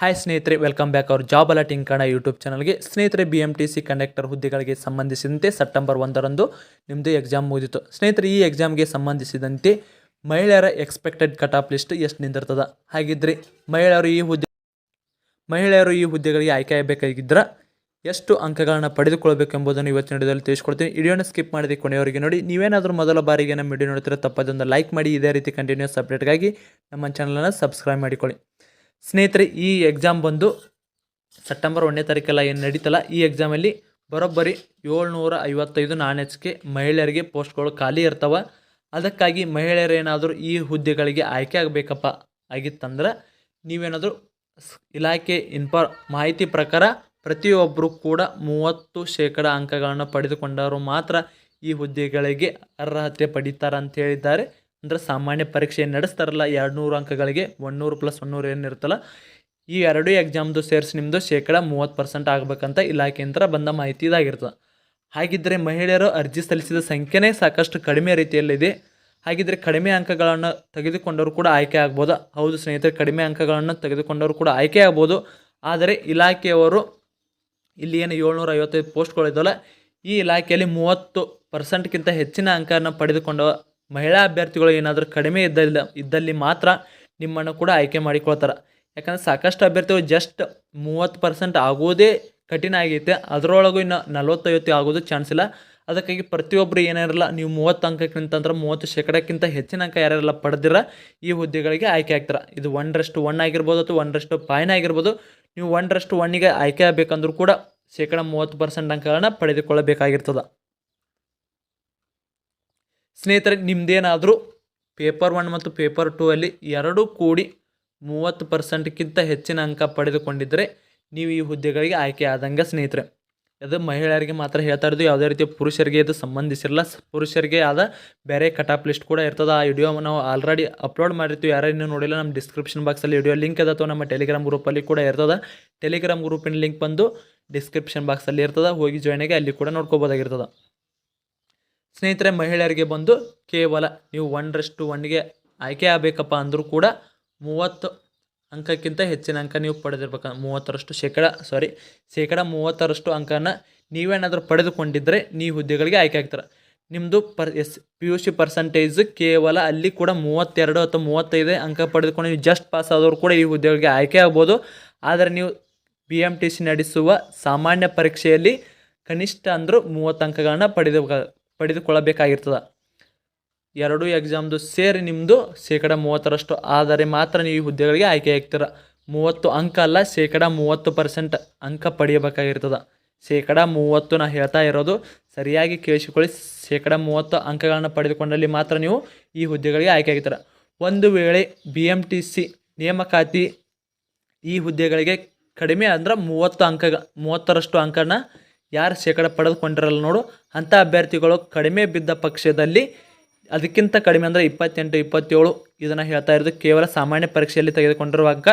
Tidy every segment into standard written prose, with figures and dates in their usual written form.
Hi ಸ್ನೇಹಿತರೆ, welcome back our job alerting Kannada YouTube ಚಾನಲ್ಗೆ. ಸ್ನೇಹಿತರೆ, BMTC ಕಂಡಕ್ಟರ್ ಹುದ್ದೆಗಳಿಗೆ ಸಂಬಂಧಿಸಿದಂತೆ ಸೆಪ್ಟೆಂಬರ್ 1ರಂದು ನಿಮ್ಮದು ಎಕ್ಸಾಮ್ ಮುಗಿದಿತ್ತು. ಸ್ನೇಹಿತರೆ, ಈ ಎಕ್ಸಾಮ್ಗೆ ಸಂಬಂಧಿಸಿದಂತೆ ಮಹಿಳೆಯರ ಎಕ್ಸ್ಪೆಕ್ಟೆಡ್ ಕಟ್ ಆಫ್ ಲಿಸ್ಟ್ ಎಷ್ಟು ನಿಂದಿರ್ತದೆ, ಹಾಗಿದ್ರೆ ಮಹಿಳೆಯರು ಈ ಹುದ್ದೆಗಳಿಗೆ ಆಯ್ಕೆ ಆಗಬೇಕಾಗಿದ್ದರೆ ಎಷ್ಟು ಅಂಕಗಳನ್ನು ಪಡೆದುಕೊಳ್ಳಬೇಕೆಂಬುದನ್ನು ಇವತ್ತಿನ ವಿಡಿಯೋದಲ್ಲಿ ತಿಳಿಸ್ಕೊಡ್ತೀನಿ. ವಿಡಿಯೋನ ಸ್ಕಿಪ್ ಮಾಡಿದೆ ಕೊನೆಯವರೆಗೆ ನೋಡಿ. ನೀವೇನಾದರೂ ಮೊದಲ ಬಾರಿಗೆ ನಮ್ಮ ವಿಡಿಯೋ ನೋಡ್ತಿರೋ ತಪ್ಪದೊಂದು ಲೈಕ್ ಮಾಡಿ. ಇದೇ ರೀತಿ ಕಂಟಿನ್ಯೂಸ್ ಅಪ್ಡೇಟ್ಗಾಗಿ ನಮ್ಮ ಚಾನಲನ್ನು ಸಬ್ಸ್ಕ್ರೈಬ್ ಮಾಡಿಕೊಳ್ಳಿ. ಸ್ನೇಹಿತರೆ, ಈ ಎಕ್ಸಾಮ್ ಬಂದು ಸೆಪ್ಟೆಂಬರ್ 1ನೇ ತಾರೀಕೆಲ್ಲ ಏನು ನಡೀತಲ್ಲ, ಈ ಎಕ್ಸಾಮಲ್ಲಿ ಬರೋಬ್ಬರಿ 755 ನಾನ್-HK ಮಹಿಳೆಯರಿಗೆ ಪೋಸ್ಟ್ಗಳು ಖಾಲಿ ಇರ್ತವೆ. ಅದಕ್ಕಾಗಿ ಮಹಿಳೆಯರು ಏನಾದರೂ ಈ ಹುದ್ದೆಗಳಿಗೆ ಆಯ್ಕೆ ಆಗಬೇಕಪ್ಪ ಆಗಿತ್ತಂದ್ರೆ ನೀವೇನಾದರೂ ಇಲಾಖೆ ಮಾಹಿತಿ ಪ್ರಕಾರ ಪ್ರತಿಯೊಬ್ಬರು ಕೂಡ 30% ಅಂಕಗಳನ್ನು ಪಡೆದುಕೊಂಡವರು ಮಾತ್ರ ಈ ಹುದ್ದೆಗಳಿಗೆ ಅರ್ಹತೆ ಪಡೀತಾರೆ ಅಂತ ಹೇಳಿದ್ದಾರೆ. ಅಂದರೆ ಸಾಮಾನ್ಯ ಪರೀಕ್ಷೆ ನಡೆಸ್ತಾರಲ್ಲ 200 ಅಂಕಗಳಿಗೆ 100 + 100 ಏನಿರುತ್ತಲ್ಲ, ಈ ಎರಡೂ ಎಕ್ಸಾಮ್ದು ಸೇರಿಸಿ ನಿಮ್ಮದು 30% ಆಗಬೇಕಂತ ಇಲಾಖೆಯಿಂದ ಬಂದ ಮಾಹಿತಿ ಇದಾಗಿರ್ತದೆ. ಹಾಗಿದ್ದರೆ ಮಹಿಳೆಯರು ಅರ್ಜಿ ಸಲ್ಲಿಸಿದ ಸಂಖ್ಯೆನೇ ಸಾಕಷ್ಟು ಕಡಿಮೆ ರೀತಿಯಲ್ಲಿದೆ. ಹಾಗಿದ್ದರೆ ಕಡಿಮೆ ಅಂಕಗಳನ್ನು ತೆಗೆದುಕೊಂಡವರು ಕೂಡ ಆಯ್ಕೆ ಆಗ್ಬೋದು. ಹೌದು ಸ್ನೇಹಿತರೆ, ಕಡಿಮೆ ಅಂಕಗಳನ್ನು ತೆಗೆದುಕೊಂಡವರು ಕೂಡ ಆಯ್ಕೆ ಆಗ್ಬೋದು. ಆದರೆ ಇಲಾಖೆಯವರು ಇಲ್ಲಿ ಏನು 755 ಪೋಸ್ಟ್ಗಳಿದ್ದಲ್ಲ, ಈ ಇಲಾಖೆಯಲ್ಲಿ 30%ಕ್ಕಿಂತ ಹೆಚ್ಚಿನ ಅಂಕವನ್ನು ಪಡೆದುಕೊಂಡ ಮಹಿಳಾ ಅಭ್ಯರ್ಥಿಗಳು ಏನಾದರೂ ಕಡಿಮೆ ಇದ್ದಲ್ಲಿ ಮಾತ್ರ ನಿಮ್ಮನ್ನು ಕೂಡ ಆಯ್ಕೆ ಮಾಡಿಕೊಳ್ತಾರೆ. ಯಾಕಂದರೆ ಸಾಕಷ್ಟು ಅಭ್ಯರ್ಥಿಗಳು ಜಸ್ಟ್ 30% ಆಗೋದೇ ಕಠಿಣ ಆಗೈತೆ, ಅದರೊಳಗೂ ಇನ್ನು 40-50 ಆಗೋದು ಚಾನ್ಸ್ ಇಲ್ಲ. ಅದಕ್ಕಾಗಿ ಪ್ರತಿಯೊಬ್ಬರು ಏನಿರಲ್ಲ, ನೀವು 30 ಅಂಕಕ್ಕಿಂತ 30%ಕ್ಕಿಂತ ಹೆಚ್ಚಿನ ಅಂಕ ಯಾರ್ಯಾರೆಲ್ಲ ಪಡೆದಿರ ಈ ಹುದ್ದೆಗಳಿಗೆ ಆಯ್ಕೆ ಆಗ್ತಾರೆ. ಇದು 1:1 ಆಗಿರ್ಬೋದು ಅಥವಾ 1:5 ಆಗಿರ್ಬೋದು. ನೀವು 1:1ಗೆ ಆಯ್ಕೆ ಆಗಬೇಕಂದ್ರೂ ಕೂಡ 30% ಅಂಕಗಳನ್ನು ಪಡೆದುಕೊಳ್ಳಬೇಕಾಗಿರ್ತದೆ. ಸ್ನೇಹಿತರೆ, ನಿಮ್ಮದೇನಾದರೂ ಪೇಪರ್ 1 ಮತ್ತು ಪೇಪರ್ 2 ಅಲ್ಲಿ ಎರಡೂ ಕೂಡಿ 30%ಕ್ಕಿಂತ ಹೆಚ್ಚಿನ ಅಂಕ ಪಡೆದುಕೊಂಡಿದ್ದರೆ ನೀವು ಈ ಹುದ್ದೆಗಳಿಗೆ ಆಯ್ಕೆ ಆದಂಗೆ ಸ್ನೇಹಿತರೆ. ಅದು ಮಹಿಳೆಯರಿಗೆ ಮಾತ್ರ ಹೇಳ್ತಾ ಇರೋದು, ಯಾವುದೇ ರೀತಿಯ ಪುರುಷರಿಗೆ ಇದು ಸಂಬಂಧಿಸಿರಲ್ಲ. ಪುರುಷರಿಗೆ ಆದ ಬೇರೆ ಕಟ್ ಆಫ್ ಲಿಸ್ಟ್ ಕೂಡ ಇರ್ತದೆ. ಆ ವಿಡಿಯೋ ನಾವು ಆಲ್ರೆಡಿ ಅಪ್ಲೋಡ್ ಮಾಡಿರ್ತೀವಿ. ಯಾರು ಇನ್ನೂ ನೋಡಿಲ್ಲ, ನಮ್ಮ ಡಿಸ್ಕ್ರಿಪ್ಷನ್ ಬಾಕ್ಸಲ್ಲಿ ವಿಡಿಯೋ ಲಿಂಕ್ ಇದೆ, ಅಥವಾ ನಮ್ಮ ಟೆಲಿಗ್ರಾಮ್ ಗ್ರೂಪಲ್ಲಿ ಕೂಡ ಇರ್ತದೆ. ಟೆಲಿಗ್ರಾಮ್ ಗ್ರೂಪಿನ ಲಿಂಕ್ ಬಂದು ಡಿಸ್ಕ್ರಿಪ್ಷನ್ ಬಾಕ್ಸಲ್ಲಿ ಇರ್ತದೆ, ಹೋಗಿ ಜಾಯ್ನ್ ಆಗಿ ಅಲ್ಲಿ ಕೂಡ ನೋಡ್ಕೋಬೋದಾಗಿರ್ತದೆ. ಸ್ನೇಹಿತರೆ, ಮಹಿಳೆಯರಿಗೆ ಬಂದು ಕೇವಲ ನೀವು 1:1ಗೆ ಆಯ್ಕೆ ಆಗಬೇಕಪ್ಪ ಅಂದರೂ ಕೂಡ 30 ಅಂಕಕ್ಕಿಂತ ಹೆಚ್ಚಿನ ಅಂಕ ನೀವು ಪಡೆದಿರ್ಬೇಕು. 30% ಅಂಕನ ನೀವೇನಾದರೂ ಪಡೆದುಕೊಂಡಿದ್ದರೆ ನೀವು ಹುದ್ದೆಗಳಿಗೆ ಆಯ್ಕೆ ಆಗ್ತಾರೆ. ನಿಮ್ಮದು PUC ಪರ್ಸೆಂಟೇಜ್ ಕೇವಲ ಅಲ್ಲಿ ಕೂಡ 32 ಅಥವಾ 35 ಅಂಕ ಪಡೆದುಕೊಂಡು ನೀವು ಜಸ್ಟ್ ಪಾಸ್ ಆದವರು ಕೂಡ ಈ ಹುದ್ದೆಗಳಿಗೆ ಆಯ್ಕೆ ಆಗ್ಬೋದು. ಆದರೆ ನೀವು BMTC ನಡೆಸುವ ಸಾಮಾನ್ಯ ಪರೀಕ್ಷೆಯಲ್ಲಿ ಕನಿಷ್ಠ ಅಂದರೂ 30 ಅಂಕಗಳನ್ನು ಪಡೆದುಕೊಳ್ಳಬೇಕಾಗಿರ್ತದೆ. ಎರಡೂ ಎಕ್ಸಾಮ್ದು ಸೇರಿ ನಿಮ್ಮದು 30% ಆದರೆ ಮಾತ್ರ ನೀವು ಈ ಹುದ್ದೆಗಳಿಗೆ ಆಯ್ಕೆ ಆಗ್ತೀರ. 30 ಅಂಕ ಅಲ್ಲ, 30% ಅಂಕ ಪಡೆಯಬೇಕಾಗಿರ್ತದೆ. 30% ನಾ ಹೇಳ್ತಾ ಇರೋದು ಸರಿಯಾಗಿ ಕೇಳಿಸಿಕೊಳ್ಳಿ. 30% ಅಂಕಗಳನ್ನು ಪಡೆದುಕೊಂಡಲ್ಲಿ ಮಾತ್ರ ನೀವು ಈ ಹುದ್ದೆಗಳಿಗೆ ಆಯ್ಕೆ ಆಗ್ತೀರ. ಒಂದು ವೇಳೆ BMTC ನೇಮಕಾತಿ ಈ ಹುದ್ದೆಗಳಿಗೆ ಕಡಿಮೆ ಅಂದ್ರೆ 30% ಅಂಕನ ಯಾರು ಪಡೆದುಕೊಂಡಿರಲ್ಲ ನೋಡು, ಅಂಥ ಅಭ್ಯರ್ಥಿಗಳು ಕಡಿಮೆ ಬಿದ್ದ ಪಕ್ಷದಲ್ಲಿ ಅದಕ್ಕಿಂತ ಕಡಿಮೆ ಅಂದರೆ 28, 27 ಇದನ್ನು ಹೇಳ್ತಾ ಇರೋದು ಕೇವಲ ಸಾಮಾನ್ಯ ಪರೀಕ್ಷೆಯಲ್ಲಿ ತೆಗೆದುಕೊಂಡಿರುವ ಅಂಕ.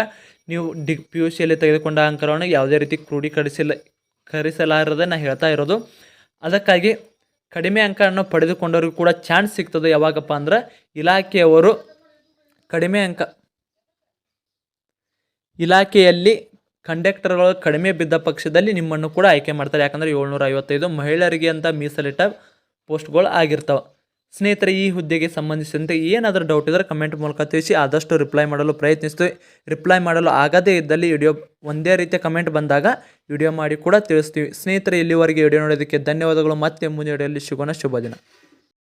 ನೀವು PUCಯಲ್ಲಿ ತೆಗೆದುಕೊಂಡ ಅಂಕಗಳನ್ನು ಯಾವುದೇ ರೀತಿ ಕ್ರೋಢೀಕರಿಸಲಾರದೆ ನಾನು ಹೇಳ್ತಾ ಇರೋದು. ಅದಕ್ಕಾಗಿ ಕಡಿಮೆ ಅಂಕವನ್ನು ಪಡೆದುಕೊಂಡವ್ರಿಗೂ ಕೂಡ ಚಾನ್ಸ್ ಸಿಗ್ತದೆ. ಯಾವಾಗಪ್ಪ ಅಂದ್ರೆ ಇಲಾಖೆಯವರು ಇಲಾಖೆಯಲ್ಲಿ ಕಂಡಕ್ಟರ್ಗಳು ಕಡಿಮೆ ಬಿದ್ದ ಪಕ್ಷದಲ್ಲಿ ನಿಮ್ಮನ್ನು ಕೂಡ ಆಯ್ಕೆ ಮಾಡ್ತಾರೆ. ಯಾಕಂದರೆ 755 ಮಹಿಳೆಯರಿಗೆ ಅಂತ ಮೀಸಲಿಟ್ಟ ಪೋಸ್ಟ್ಗಳು ಆಗಿರ್ತವೆ. ಸ್ನೇಹಿತರೆ, ಈ ಹುದ್ದೆಗೆ ಸಂಬಂಧಿಸಿದಂತೆ ಏನಾದರೂ ಡೌಟ್ ಇದ್ದರೆ ಕಮೆಂಟ್ ಮೂಲಕ ತಿಳಿಸಿ, ಆದಷ್ಟು ರಿಪ್ಲೈ ಮಾಡಲು ಪ್ರಯತ್ನಿಸ್ತೀವಿ. ರಿಪ್ಲೈ ಮಾಡಲು ಆಗದೇ ಇದ್ದಲ್ಲಿ ಒಂದೇ ರೀತಿಯ ಕಮೆಂಟ್ ಬಂದಾಗ ವಿಡಿಯೋ ಮಾಡಿ ಕೂಡ ತಿಳಿಸ್ತೀವಿ. ಸ್ನೇಹಿತರೆ, ಇಲ್ಲಿವರೆಗೆ ವಿಡಿಯೋ ನೋಡೋದಕ್ಕೆ ಧನ್ಯವಾದಗಳು. ಮತ್ತೆ ಮುಂದೆ ವಿಡಿಯೋದಲ್ಲಿ ಸಿಗೋಣ. ಶುಭ ದಿನ.